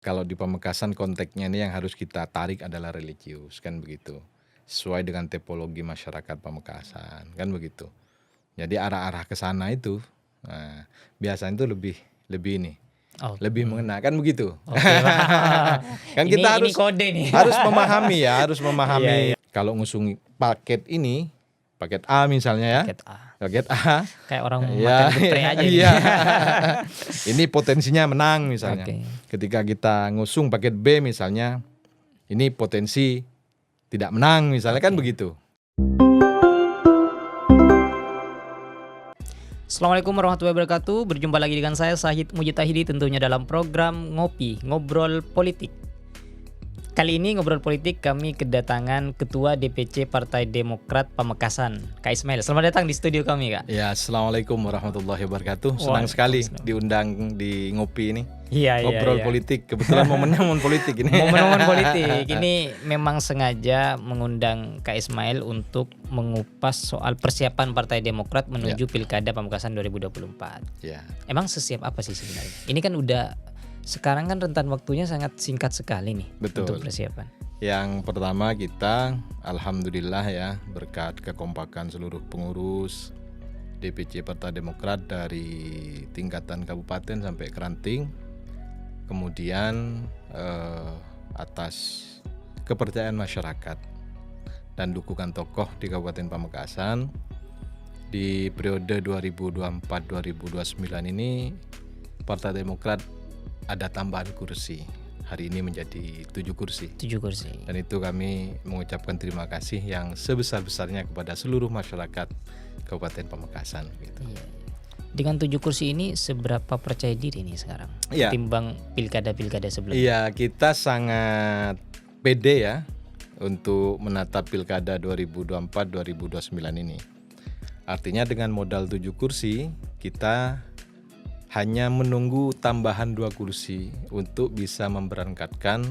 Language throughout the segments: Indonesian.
Kalau di Pamekasan konteksnya ini yang harus kita tarik adalah religius, kan begitu. Sesuai dengan tipologi masyarakat Pamekasan, kan begitu. Jadi arah-arah ke sana itu, nah, biasanya itu lebih ini, lebih Oke. mengena, kan begitu. Oke, paham. Kan Ini kita ini kode nih. harus memahami ya, harus Iya, memahami. iya. Kalau ngusung paket ini, paket A misalnya ya, Paket A. paket A, Kayak orang ya, makan geprek aja nih. iya. Ini potensinya menang misalnya. Oke. Ketika kita ngusung paket B misalnya, ini potensi tidak menang misalnya, kan Oke. begitu. Assalamualaikum warahmatullahi wabarakatuh. Berjumpa lagi dengan saya Syahid Mujtahidi tentunya dalam program Ngobrol Politik. Kali ini Ngobrol Politik kami kedatangan Ketua DPC Partai Demokrat Pamekasan, Kak Ismail. Selamat datang di studio kami, Kak. Ya, Assalamualaikum warahmatullahi wabarakatuh. Senang sekali diundang di Ngopi ini. Iya. Ngobrol politik. Kebetulan momennya momen politik ini. Momen-momen politik. Ini memang sengaja mengundang Kak Ismail untuk mengupas soal persiapan Partai Demokrat menuju Pilkada Pamekasan 2024. Ya. Emang sesiap apa sih sebenarnya? Ini kan udah sekarang kan rentan waktunya sangat singkat sekali nih. Betul. Untuk persiapan. Yang pertama kita alhamdulillah ya, berkat kekompakan seluruh pengurus DPC Partai Demokrat dari tingkatan kabupaten sampai ke ranting. Kemudian atas kepercayaan masyarakat dan dukungan tokoh di Kabupaten Pamekasan di periode 2024-2029 ini Partai Demokrat ada tambahan kursi. Hari ini menjadi 7 kursi. 7 kursi. Dan itu kami mengucapkan terima kasih yang sebesar-besarnya kepada seluruh masyarakat Kabupaten Pamekasan gitu. Iya. Dengan 7 kursi ini seberapa percaya diri nih sekarang? Iya. Ketimbang pilkada-pilkada sebelumnya. Iya, kita sangat pede ya untuk menatap Pilkada 2024-2029 ini. Artinya dengan modal 7 kursi, kita hanya menunggu tambahan 2 kursi untuk bisa memberangkatkan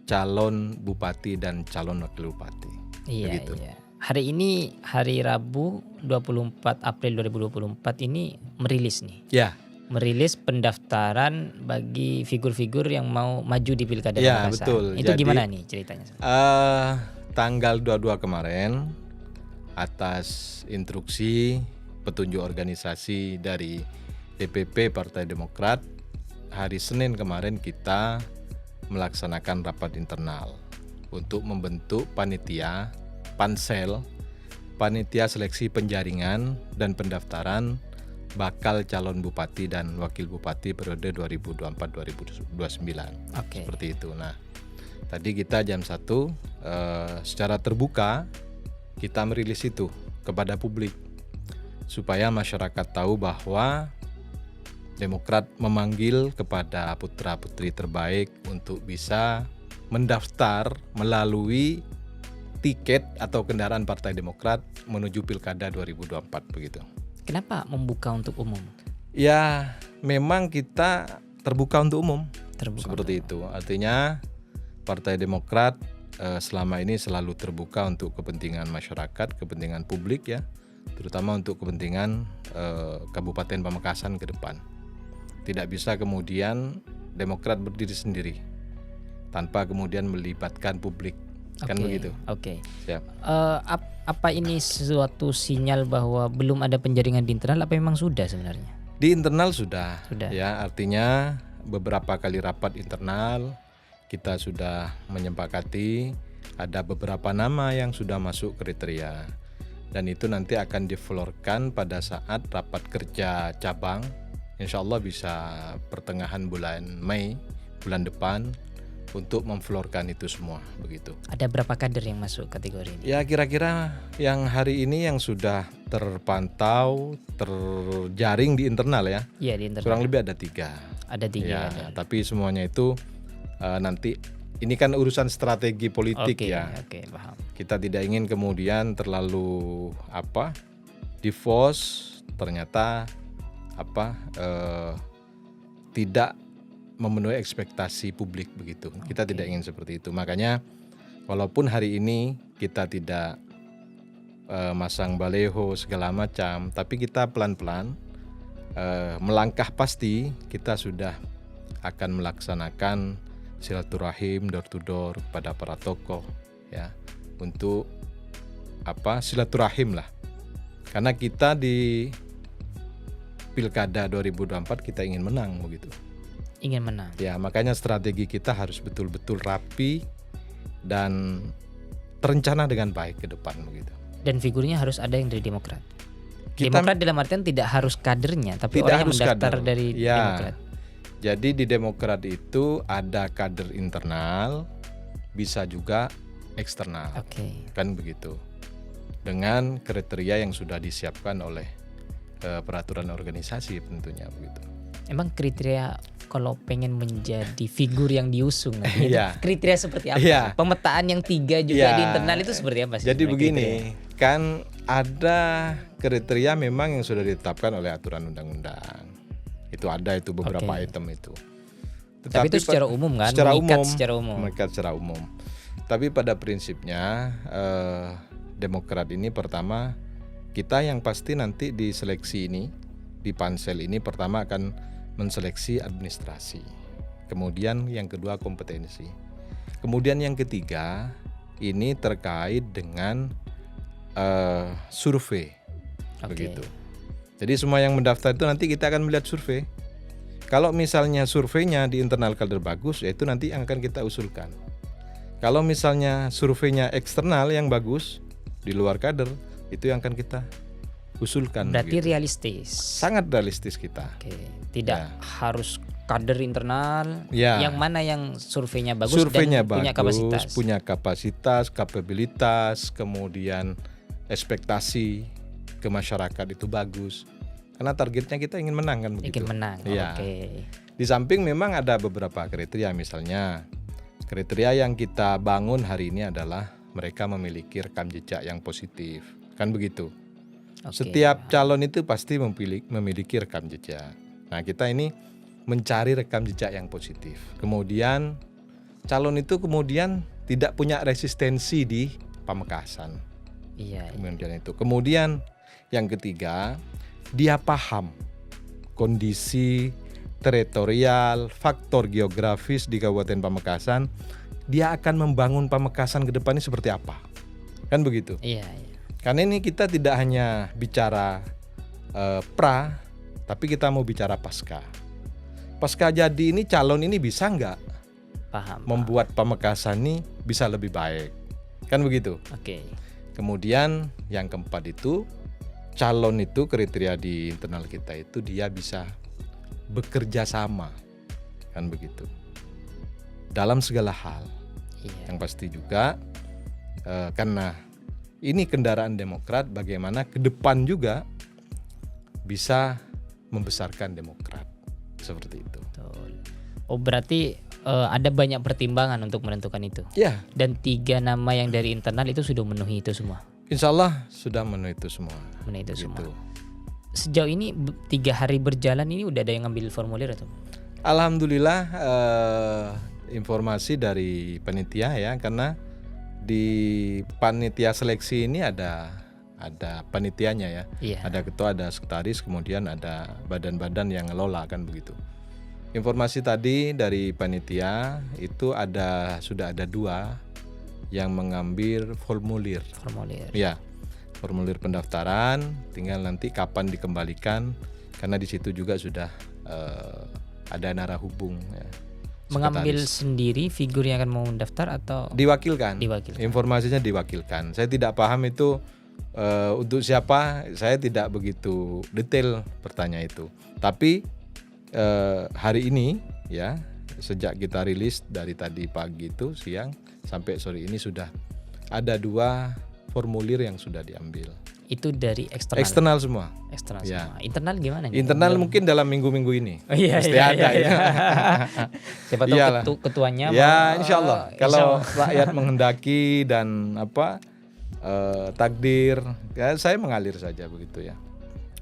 calon bupati dan calon wakil bupati. Iya, Begitu. iya. Hari ini hari Rabu 24 April 2024 ini merilis nih. Ya. Merilis pendaftaran bagi figur-figur yang mau maju di Pilkada Ya, Pamekasan. betul. Itu Jadi, gimana nih ceritanya? Tanggal 22 kemarin atas instruksi petunjuk organisasi dari DPP Partai Demokrat, hari Senin kemarin kita melaksanakan rapat internal untuk membentuk panitia pansel, panitia seleksi penjaringan dan pendaftaran bakal calon bupati dan wakil bupati periode 2024-2029. Oke. Seperti itu. Nah, tadi kita jam 1 secara terbuka kita merilis itu kepada publik supaya masyarakat tahu bahwa Demokrat memanggil kepada putra-putri terbaik untuk bisa mendaftar melalui tiket atau kendaraan Partai Demokrat menuju Pilkada 2024 begitu. Kenapa membuka untuk umum? Ya, memang kita terbuka untuk umum. Terbuka. Seperti itu. Artinya Partai Demokrat selama ini selalu terbuka untuk kepentingan masyarakat, kepentingan publik ya, terutama untuk kepentingan Kabupaten Pamekasan ke depan. Tidak bisa kemudian Demokrat berdiri sendiri tanpa kemudian melibatkan publik. Kan begitu. Oke. Siap. Apa ini suatu sinyal bahwa belum ada penjaringan di internal apa memang sudah sebenarnya? Di internal sudah. Sudah. Ya, artinya beberapa kali rapat internal kita sudah menyepakati ada beberapa nama yang sudah masuk kriteria. Dan itu nanti akan diflorkan pada saat rapat kerja cabang. Insya Allah bisa pertengahan bulan Mei, bulan depan untuk memflorkan itu semua begitu. Ada berapa kader yang masuk kategori ini? Ya kira-kira yang hari ini yang sudah terpantau, terjaring di internal ya. Iya, di internal. Kurang lebih ada 3. Ada 3. Ya, tapi semuanya itu nanti ini kan urusan strategi politik ya. Oke, paham. Kita tidak ingin kemudian terlalu di-force ternyata tidak memenuhi ekspektasi publik begitu. Kita tidak ingin seperti itu. Makanya walaupun hari ini kita tidak masang baleho segala macam, tapi kita pelan-pelan melangkah pasti kita sudah akan melaksanakan silaturahim door to door kepada para tokoh ya, untuk silaturahim lah. Karena kita di Pilkada 2024 kita ingin menang begitu. Ingin menang. Ya, makanya strategi kita harus betul-betul rapi dan terencana dengan baik ke depan begitu. Dan figurnya harus ada yang dari Demokrat. Kita Demokrat dalam artian tidak harus kadernya, tapi tidak orang yang harus mendaftar kader. dari Ya. Demokrat. Jadi di Demokrat itu ada kader internal, bisa juga eksternal. Oke. Kan begitu. Dengan kriteria yang sudah disiapkan oleh peraturan organisasi tentunya begitu. Emang kriteria kalau pengen menjadi figur yang diusung nanti, Iya. kriteria seperti apa? Iya. Pemetaan yang 3 juga Iya. di internal itu seperti apa sih? Jadi sebenarnya begini, kriteria? kan ada kriteria memang yang sudah ditetapkan oleh aturan undang-undang. Itu ada itu beberapa Oke. item itu. Tapi itu secara umum kan? Secara Mengikat umum, secara umum. mengikat secara umum. Tapi pada prinsipnya Demokrat ini pertama, kita yang pasti nanti di seleksi ini, di pansel ini pertama akan menseleksi administrasi. Kemudian yang kedua kompetensi. Kemudian yang ketiga ini terkait dengan survei. Oke. Begitu. Jadi semua yang mendaftar itu nanti kita akan melihat survei. Kalau misalnya surveinya di internal kader bagus, ya itu nanti yang akan kita usulkan. Kalau misalnya surveinya eksternal yang bagus di luar kader, itu yang akan kita usulkan. Berarti begitu. realistis. Sangat realistis kita. Oke. Tidak Ya. harus kader internal. Ya. Yang mana yang surveinya bagus Surveinya dan punya kapasitas. punya kapasitas, kapabilitas, kemudian ekspektasi ke masyarakat itu bagus. Karena targetnya kita ingin menang kan begitu. Ingin menang. Iya. Oke. Di samping memang ada beberapa kriteria, misalnya kriteria yang kita bangun hari ini adalah mereka memiliki rekam jejak yang positif, kan begitu. Oke. Setiap calon itu pasti memiliki rekam jejak. Nah, kita ini mencari rekam jejak yang positif. Kemudian calon itu kemudian tidak punya resistensi di Pamekasan. Iya. Kemudian yang ketiga, dia paham kondisi teritorial, faktor geografis di Kabupaten Pamekasan. Dia akan membangun Pamekasan ke depan ini seperti apa. Kan begitu. Iya, iya. Karena ini kita tidak hanya bicara pra, tapi kita mau bicara pasca. Pasca jadi ini calon ini bisa nggak Paham. membuat Pamekasan ini bisa lebih baik. Kan begitu. Oke. Kemudian yang keempat itu, calon itu kriteria di internal kita itu dia bisa bekerja sama. Kan begitu. Dalam segala hal. Iya. Yang pasti juga karena ini kendaraan Demokrat, bagaimana ke depan juga bisa membesarkan Demokrat. Seperti itu. Betul. Oh, berarti ada banyak pertimbangan untuk menentukan itu. Ya, Dan 3 nama yang dari internal itu sudah memenuhi itu semua. insya Allah sudah memenuhi itu semua. Memenuhi itu Gitu. semua. Sejauh ini 3 hari berjalan ini udah ada yang ngambil formulir atau? Alhamdulillah informasi dari panitia ya, karena di panitia seleksi ini ada panitianya ya. Iya. Ada ketua, ada sekretaris, kemudian ada badan-badan yang ngelola kan begitu. Informasi tadi dari panitia itu sudah ada 2 yang mengambil formulir. Formulir. Ya, formulir pendaftaran, tinggal nanti kapan dikembalikan, karena di situ juga sudah ada narah hubung. Ya, Mengambil sekretaris. sendiri figur yang akan mau mendaftar atau Diwakilkan. Diwakilkan. Informasinya diwakilkan. Saya tidak paham itu untuk siapa, saya tidak begitu detail bertanya itu. Tapi hari ini ya, sejak kita rilis dari tadi pagi itu siang sampai sore ini sudah ada 2 formulir yang sudah diambil. itu dari eksternal? Eksternal semua. Eksternal Ya. semua. Internal gimana nih? Internal mungkin dalam minggu-minggu ini. Oh, iya, Pasti iya, ada. iya, ya. Siapa tahu Iyalah. ketuanya Ya, mau, insya Allah. insya Kalau Allah. rakyat menghendaki dan takdir, ya saya mengalir saja begitu ya.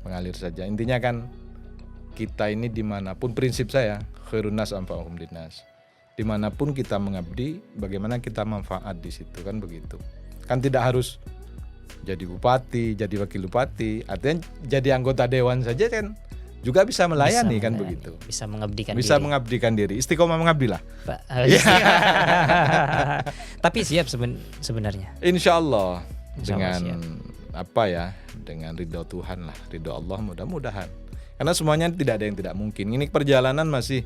Mengalir saja. Intinya kan kita ini dimanapun, prinsip saya khairun nas anfa'uhum linnas. Dimanapun kita mengabdi, bagaimana kita manfaat di situ kan begitu. Kan tidak harus jadi bupati, jadi wakil bupati, artinya jadi anggota dewan saja kan juga bisa melayani Bisa kan melayani, begitu. Bisa mengabdikan Bisa diri. mengabdikan diri, istiqomah mengabdi lah. Pak. Tapi siap sebenarnya. Insya Allah Insya Allah dengan apa ya, dengan ridho Tuhan lah, ridho Allah mudah-mudahan. Karena semuanya tidak ada yang tidak mungkin. Ini perjalanan masih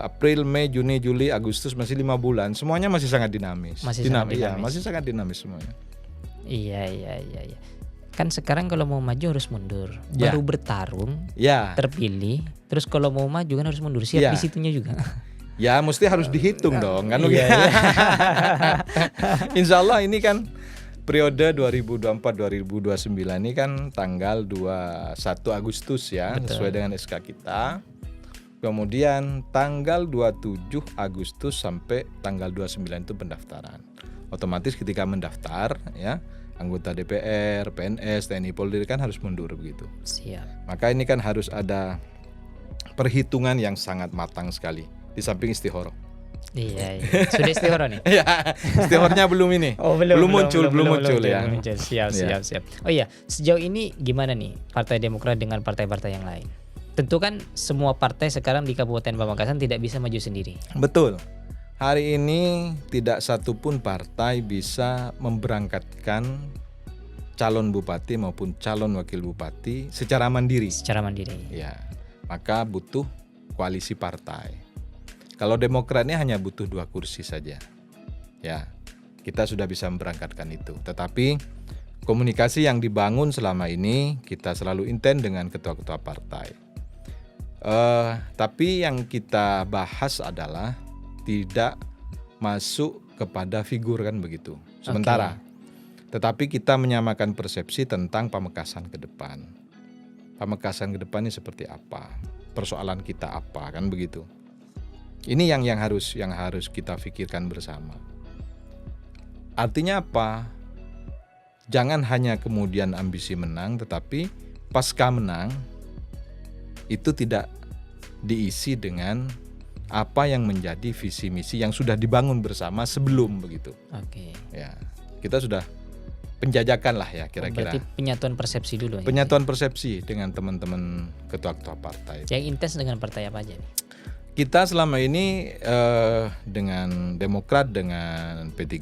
April, Mei, Juni, Juli, Agustus, masih 5 bulan. Semuanya masih sangat dinamis. Masih sangat Iya, dinamis. masih sangat dinamis semuanya. Iya. Kan sekarang kalau mau maju harus mundur. Ya. Baru bertarung, Ya, terpilih, terus kalau mau maju kan harus mundur. Siap Ya. di situnya juga. ya mesti harus dihitung dong kan. Iya, Insya Allah ini kan periode 2024-2029 ini kan tanggal 21 Agustus ya, sesuai dengan SK kita. Kemudian tanggal 27 Agustus sampai tanggal 29 itu pendaftaran. Otomatis ketika mendaftar ya, anggota DPR, PNS, TNI, Polri kan harus mundur begitu. Siap. Maka ini kan harus ada perhitungan yang sangat matang sekali. Di samping istihoroh. Iya. Sudah istihara nih. Ya, istihornya belum ini. Oh, belum muncul ya. Siap. Ya. Oh iya, sejauh ini gimana nih Partai Demokrat dengan partai-partai yang lain? Tentu kan semua partai sekarang di Kabupaten Pamekasan tidak bisa maju sendiri. Betul. Hari ini tidak satupun partai bisa memberangkatkan calon bupati maupun calon wakil bupati secara mandiri. Secara mandiri. Ya, maka butuh koalisi partai. Kalau Demokrat ini hanya butuh 2 kursi saja. Ya, kita sudah bisa memberangkatkan itu. Tetapi komunikasi yang dibangun selama ini kita selalu intens dengan ketua-ketua partai. Tapi yang kita bahas adalah tidak masuk kepada figur kan begitu. Sementara, tetapi kita menyamakan persepsi tentang Pamekasan ke depan. Pamekasan ke depan ini seperti apa? Persoalan kita apa kan begitu? Ini yang harus kita pikirkan bersama. Artinya apa? Jangan hanya kemudian ambisi menang, tetapi pasca menang itu tidak diisi dengan apa yang menjadi visi misi yang sudah dibangun bersama sebelum begitu. Oke. Ya, kita sudah penjajakan lah ya kira-kira. Berarti penyatuan persepsi dulu. Penyatuan persepsi dengan teman-teman ketua-ketua partai. Yang intens dengan partai apa aja nih? Kita selama ini dengan Demokrat, dengan P3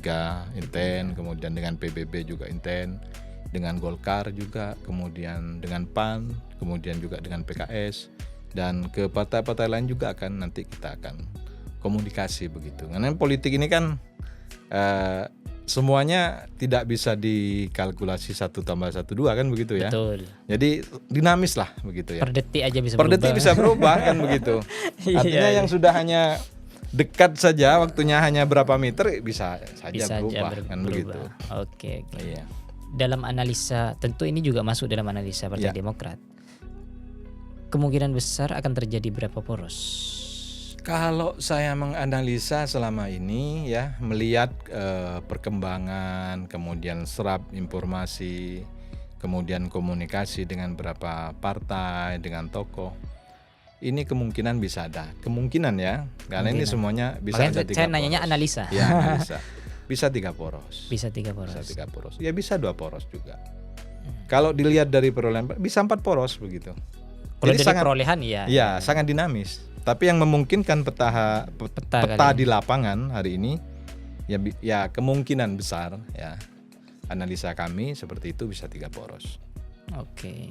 inten, kemudian dengan PBB juga inten, dengan Golkar juga, kemudian dengan PAN, kemudian juga dengan PKS, dan ke partai-partai lain juga nanti kita akan komunikasi begitu. Karena politik ini kan semuanya tidak bisa dikalkulasi 1+1=2 kan begitu ya. Betul. Jadi dinamis lah begitu ya. Per detik aja bisa Per detik berubah. bisa berubah kan begitu. Artinya Iya. yang sudah hanya dekat saja, waktunya hanya berapa meter bisa saja Bisa berubah aja kan berubah. begitu. Oke. Iya. Dalam analisa, tentu ini juga masuk dalam analisa Partai Ya. Demokrat. Kemungkinan besar akan terjadi berapa poros? Kalau saya menganalisa selama ini ya, melihat perkembangan, kemudian serap informasi, kemudian komunikasi dengan beberapa partai, dengan tokoh, ini kemungkinan bisa ada. Kemungkinan ya, karena ini semuanya bisa Makanya ada 3 saya nanyanya poros. analisa. Ya, analisa. Bisa 3 poros. Bisa 3 poros. Bisa 3 poros. Ya bisa 2 poros juga. Kalau dilihat dari perolehan bisa 4 poros begitu. Kalau Jadi dari sangat, perolehan ya. ya sangat dinamis. Tapi yang memungkinkan peta kali di lapangan hari ini ya kemungkinan besar ya, analisa kami seperti itu bisa 3 poros. Oke.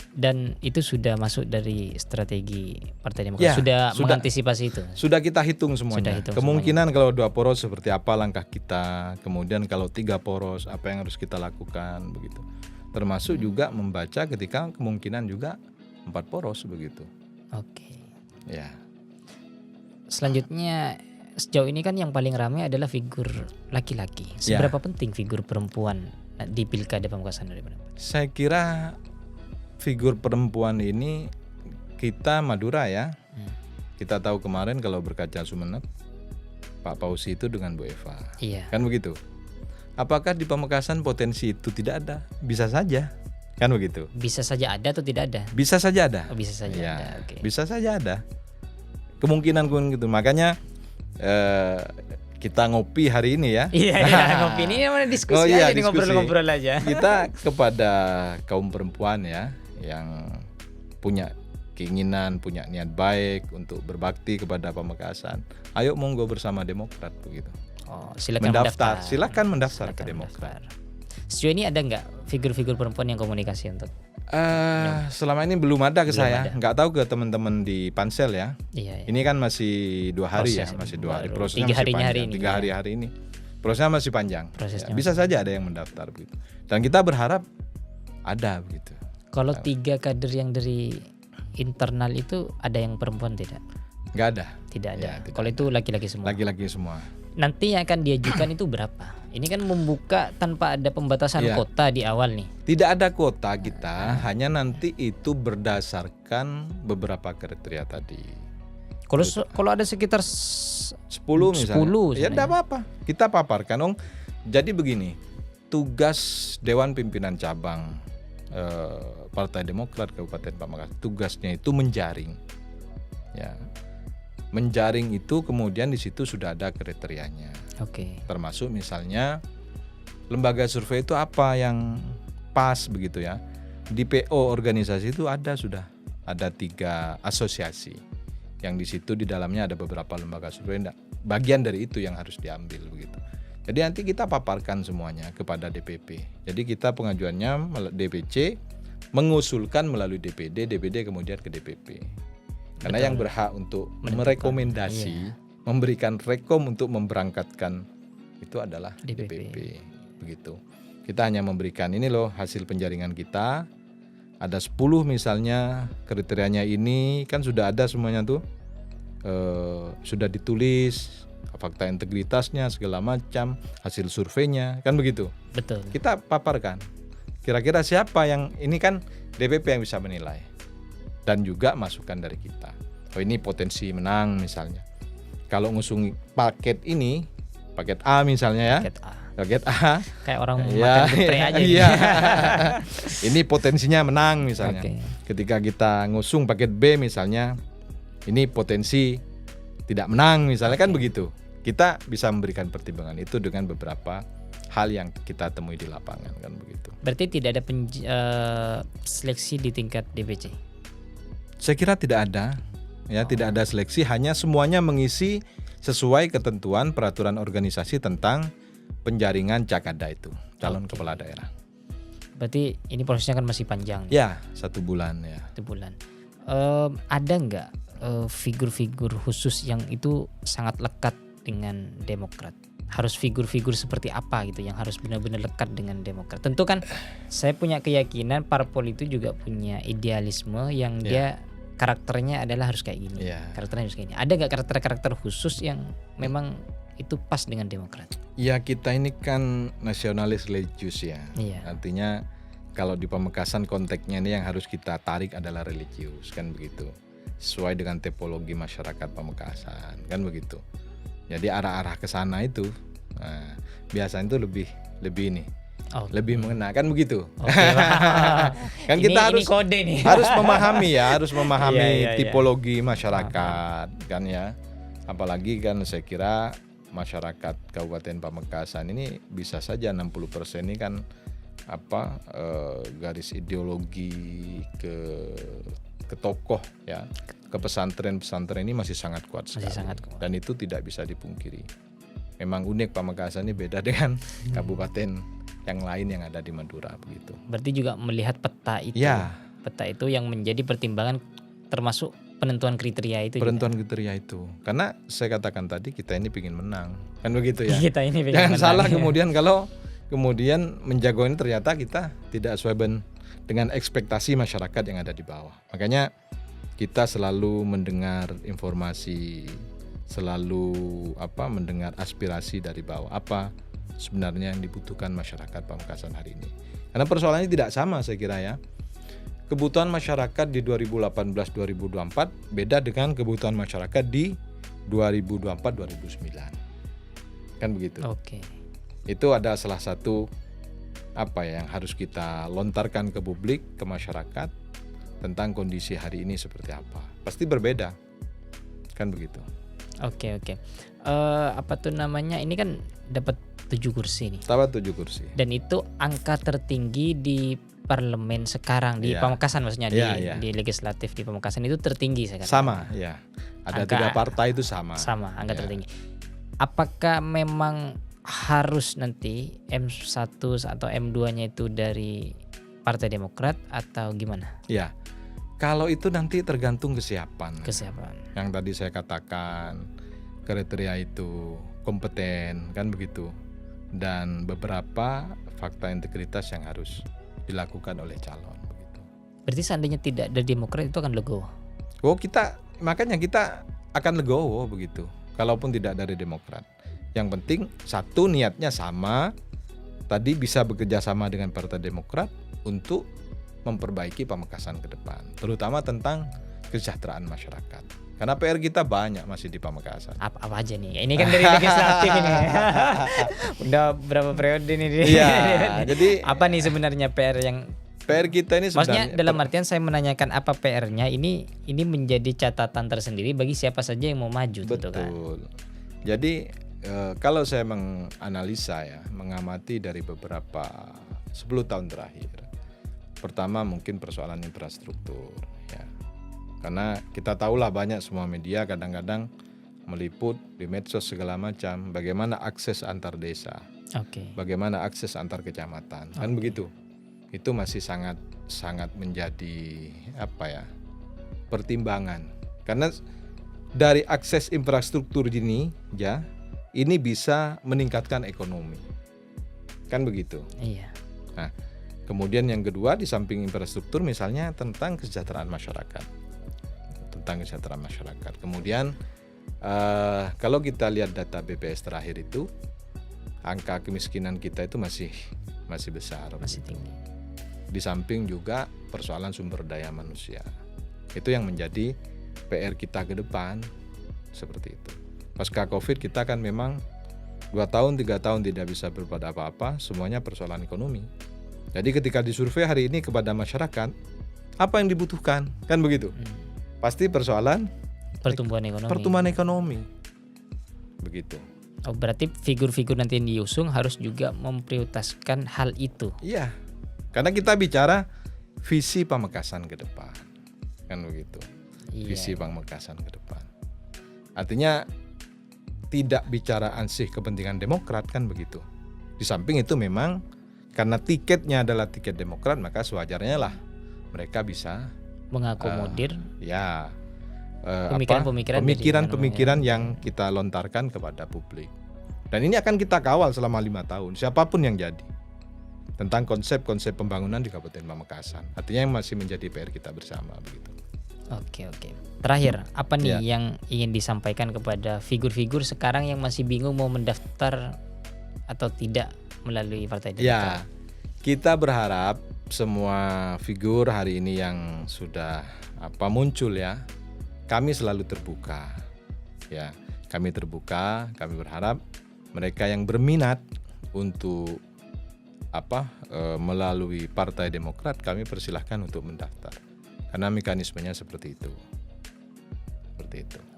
Dan itu sudah masuk dari strategi Partai Demokrat. Ya, sudah sudah. mengantisipasi itu. Sudah kita hitung semuanya. Sudah hitung Kemungkinan kalau 2 poros seperti apa langkah kita, kemudian kalau 3 poros apa yang harus kita lakukan begitu. Termasuk juga membaca ketika kemungkinan juga 4 poros begitu. Oke. Ya. Selanjutnya sejauh ini kan yang paling ramai adalah figur laki-laki. Seberapa penting figur perempuan di Pilkada Pamekasan 2024? Saya kira figur perempuan ini kita Madura ya. Kita tahu kemarin kalau berkaca Sumeneb, Pak Pausi itu dengan Bu Eva. Iya. Kan begitu. Apakah di Pamekasan potensi itu tidak ada? Bisa saja. Kan begitu. Bisa saja ada atau tidak ada? Bisa saja ada. Oh, bisa saja Ya, ada. Oke. bisa saja ada. Kemungkinan gitu. Makanya kita ngopi hari ini ya. Iya, ngopi ini mana diskusi Oh iya, aja, nih, diskusi. ngobrol-ngobrol aja. Kita kepada kaum perempuan ya yang punya keinginan, punya niat baik untuk berbakti kepada Pamekasan, ayo monggo bersama Demokrat begitu. Oh, silakan mendaftar. Silakan mendaftar ke Demokrat. Sejauh ini ada nggak figur-figur perempuan yang komunikasi untuk? Selama ini belum ada ke saya, nggak tahu ke teman-teman di Pansel ya. Iya. Ini kan masih 2 hari Proses ya, masih 2 hari. baru. Prosesnya 3 masih harinya panjang. hari ini, 3 hari ini. Prosesnya masih panjang. Prosesnya Ya, bisa saja ada yang mendaftar begitu. Dan kita berharap ada begitu. Kalau 3 kader yang dari internal itu ada yang perempuan tidak? Nggak ada. Tidak ada. Ya, tidak Kalau itu laki-laki semua. Laki-laki semua. Nanti yang akan diajukan itu berapa? Ini kan membuka tanpa ada pembatasan Iya. kota di awal nih. Tidak ada kuota kita, hanya nanti itu berdasarkan beberapa kriteria tadi. Kalau ada sekitar 10 misalnya. 10 Ya enggak apa-apa. Kita paparkan, Ong. Jadi begini, tugas Dewan Pimpinan Cabang Partai Demokrat Kabupaten Pamekasan, tugasnya itu menjaring. Ya. Menjaring itu kemudian di situ sudah ada kriterianya. Oke. Termasuk misalnya lembaga survei itu apa yang pas begitu ya. Di PO organisasi itu sudah ada 3 asosiasi yang di situ di dalamnya ada beberapa lembaga survei. Bagian dari itu yang harus diambil begitu. Jadi nanti kita paparkan semuanya kepada DPP. Jadi kita pengajuannya DPC mengusulkan melalui DPD kemudian ke DPP. Karena Betul. yang berhak untuk Menentukan. merekomendasi, Iya. memberikan rekom untuk memberangkatkan itu adalah DPP. DPP. Begitu. Kita hanya memberikan ini loh hasil penjaringan kita. Ada 10 misalnya kriterianya ini kan sudah ada semuanya tuh. Sudah ditulis fakta integritasnya segala macam, hasil surveinya kan begitu. Betul. Kita paparkan. Kira-kira siapa yang ini kan DPP yang bisa menilai. Dan juga masukan dari kita. Oh ini potensi menang misalnya. Kalau ngusung paket ini, paket A misalnya ya. Paket A. Kayak orang Ya, makan geprek aja. iya. Ini potensinya menang misalnya. Oke. Ketika kita ngusung paket B misalnya, ini potensi tidak menang misalnya kan begitu. Kita bisa memberikan pertimbangan itu dengan beberapa hal yang kita temui di lapangan kan begitu. Berarti tidak ada seleksi di tingkat DPC. Saya kira tidak ada, ya tidak ada seleksi, hanya semuanya mengisi sesuai ketentuan peraturan organisasi tentang penjaringan Cakada itu, calon kepala daerah. Berarti ini prosesnya kan masih panjang. Ya, 1 bulan ya. 1 bulan. Ada nggak figur-figur khusus yang itu sangat lekat dengan Demokrat? Harus figur-figur seperti apa gitu yang harus benar-benar lekat dengan Demokrat? Tentu kan saya punya keyakinan parpol itu juga punya idealisme yang dia karakternya adalah harus kayak gini. Karakternya harus kayak gini. Ada nggak karakter-karakter khusus yang memang itu pas dengan Demokrat? Ya kita ini kan nasionalis religius ya. Iya. Artinya kalau di Pamekasan konteksnya ini yang harus kita tarik adalah religius kan begitu. Sesuai dengan tipologi masyarakat Pamekasan kan begitu. Jadi arah-arah ke sana itu biasanya itu lebih ini. Lebih mengena kan begitu. Kan kita harus kode nih. harus memahami Iya. tipologi masyarakat kan ya. Apalagi kan saya kira masyarakat Kabupaten Pamekasan ini bisa saja 60% ini kan garis ideologi ke tokoh ya, ke pesantren ini masih sangat kuat sekali. Dan itu tidak bisa dipungkiri. Memang unik Pamekasan ini beda dengan kabupaten yang lain yang ada di Madura begitu. Berarti juga melihat peta itu. Ya. Peta itu yang menjadi pertimbangan termasuk penentuan kriteria itu. Penentuan kriteria itu. Karena saya katakan tadi kita ini ingin menang. Kan begitu ya. Kita ini Jangan salah kemudian kalau kemudian menjago ini ternyata kita tidak sesuai dengan ekspektasi masyarakat yang ada di bawah. Makanya kita selalu mendengar informasi, selalu mendengar aspirasi dari bawah. Apa sebenarnya yang dibutuhkan masyarakat Pamekasan hari ini. Karena persoalannya tidak sama saya kira ya. Kebutuhan masyarakat di 2018-2024 beda dengan kebutuhan masyarakat di 2024-2009. Kan begitu. Oke. Itu ada salah satu yang harus kita lontarkan ke publik, ke masyarakat tentang kondisi hari ini seperti apa. Pasti berbeda. Kan begitu. Oke. Ini kan dapat 7 kursi nih. Dapat 7 kursi. Dan itu angka tertinggi di parlemen sekarang di Iya. Pamekasan maksudnya Iya. di legislatif di Pamekasan itu tertinggi saya katakan. Sama, ya. Ada Angka- 3 partai itu sama. Sama angka Ya. tertinggi. Apakah memang harus nanti M1 atau M2-nya itu dari Partai Demokrat atau gimana Ya. Kalau itu nanti tergantung kesiapan. kesiapan? Yang tadi saya katakan, kriteria itu kompeten, kan begitu. Dan beberapa fakta integritas yang harus dilakukan oleh calon, begitu. Berarti seandainya tidak dari Demokrat itu akan legowo. Oh, makanya kita akan legowo begitu. Kalaupun tidak dari Demokrat. Yang penting satu, niatnya sama. Tadi bisa bekerja sama dengan Partai Demokrat untuk memperbaiki Pamekasan ke depan, terutama tentang kesejahteraan masyarakat. Karena PR kita banyak masih di Pamekasan. Apa aja nih? Ini kan dari legislatif ini. Udah berapa periode nih dia? Iya, jadi Apa nih sebenarnya PR yang PR kita ini maksudnya sebenarnya dalam artian saya menanyakan apa PR-nya ini menjadi catatan tersendiri bagi siapa saja yang mau maju tentu kan. betul. Jadi kalau saya menganalisa ya, mengamati dari beberapa 10 tahun terakhir. Pertama mungkin persoalan infrastruktur ya. Karena kita tahulah banyak semua media kadang-kadang meliput di medsos segala macam bagaimana akses antar desa, Oke. bagaimana akses antar kecamatan, kan begitu. Itu masih sangat menjadi pertimbangan. Karena dari akses infrastruktur ini ya, ini bisa meningkatkan ekonomi. Kan begitu. Iya. Nah, kemudian yang kedua di samping infrastruktur misalnya tentang kesejahteraan masyarakat. Kemudian kalau kita lihat data BPS terakhir itu angka kemiskinan kita itu masih besar. Masih tinggi. Di samping juga persoalan sumber daya manusia. Itu yang menjadi PR kita ke depan seperti itu. Pasca Covid kita kan memang 2 tahun 3 tahun tidak bisa berbuat apa-apa, semuanya persoalan ekonomi. Jadi ketika disurvei hari ini kepada masyarakat, apa yang dibutuhkan? Kan begitu. Pasti persoalan Pertumbuhan ekonomi. Begitu. Oh, berarti figur-figur nanti yang diusung harus juga memprioritaskan hal itu. Iya. Karena kita bicara visi Pamekasan ke depan. Kan begitu. Iya. Visi Pamekasan ke depan. Artinya tidak bicara ansih kepentingan Demokrat, kan begitu. Di samping itu memang karena tiketnya adalah tiket Demokrat, maka sewajarnya lah mereka bisa Mengakomodir pemikiran-pemikiran yang kita lontarkan kepada publik. Dan ini akan kita kawal selama 5 tahun, siapapun yang jadi, tentang konsep-konsep pembangunan di Kabupaten Pamekasan. Artinya yang masih menjadi PR kita bersama begitu. Oke. Terakhir, apa nih yang ingin disampaikan kepada figur-figur sekarang yang masih bingung mau mendaftar atau tidak melalui Partai Demokrat? Ya, kita berharap semua figur hari ini yang sudah muncul ya, kami selalu terbuka. Ya, kami terbuka, kami berharap mereka yang berminat untuk melalui Partai Demokrat, kami persilahkan untuk mendaftar. Karena mekanismenya seperti itu.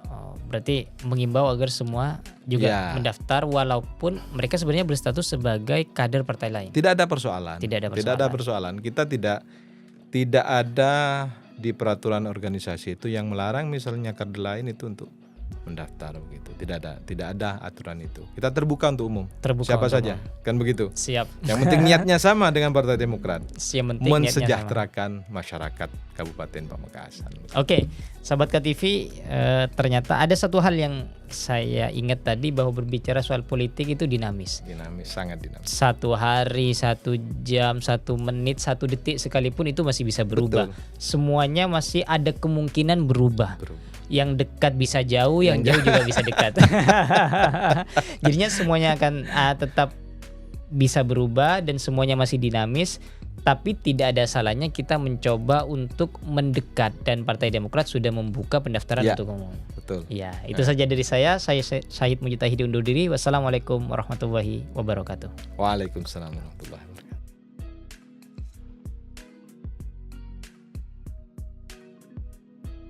Oh, berarti mengimbau agar semua juga mendaftar walaupun mereka sebenarnya berstatus sebagai kader partai lain. Tidak ada persoalan. Kita tidak ada di peraturan organisasi itu yang melarang misalnya kader lain itu untuk mendaftar begitu. Tidak ada aturan itu. Kita terbuka untuk umum. Siapa saja, kan begitu. Siap. Yang penting niatnya sama dengan Partai Demokrat. Yang penting mensejahterakan masyarakat Kabupaten Pamekasan. Oke, sahabat KTV, ternyata ada satu hal yang saya ingat tadi bahwa berbicara soal politik itu dinamis. Sangat dinamis. 1 hari, 1 jam, 1 menit, 1 detik sekalipun itu masih bisa berubah. Betul. Semuanya masih ada kemungkinan berubah. Yang dekat bisa jauh, yang jauh juga bisa dekat. Jadinya semuanya akan tetap bisa berubah dan semuanya masih dinamis. Tapi tidak ada salahnya kita mencoba untuk mendekat, dan Partai Demokrat sudah membuka pendaftaran untuk umum. Betul. Ya, itu saja dari saya. Saya Syahid Mujitahidi undur diri. Wassalamualaikum warahmatullahi wabarakatuh. Waalaikumsalam warahmatullahi wabarakatuh.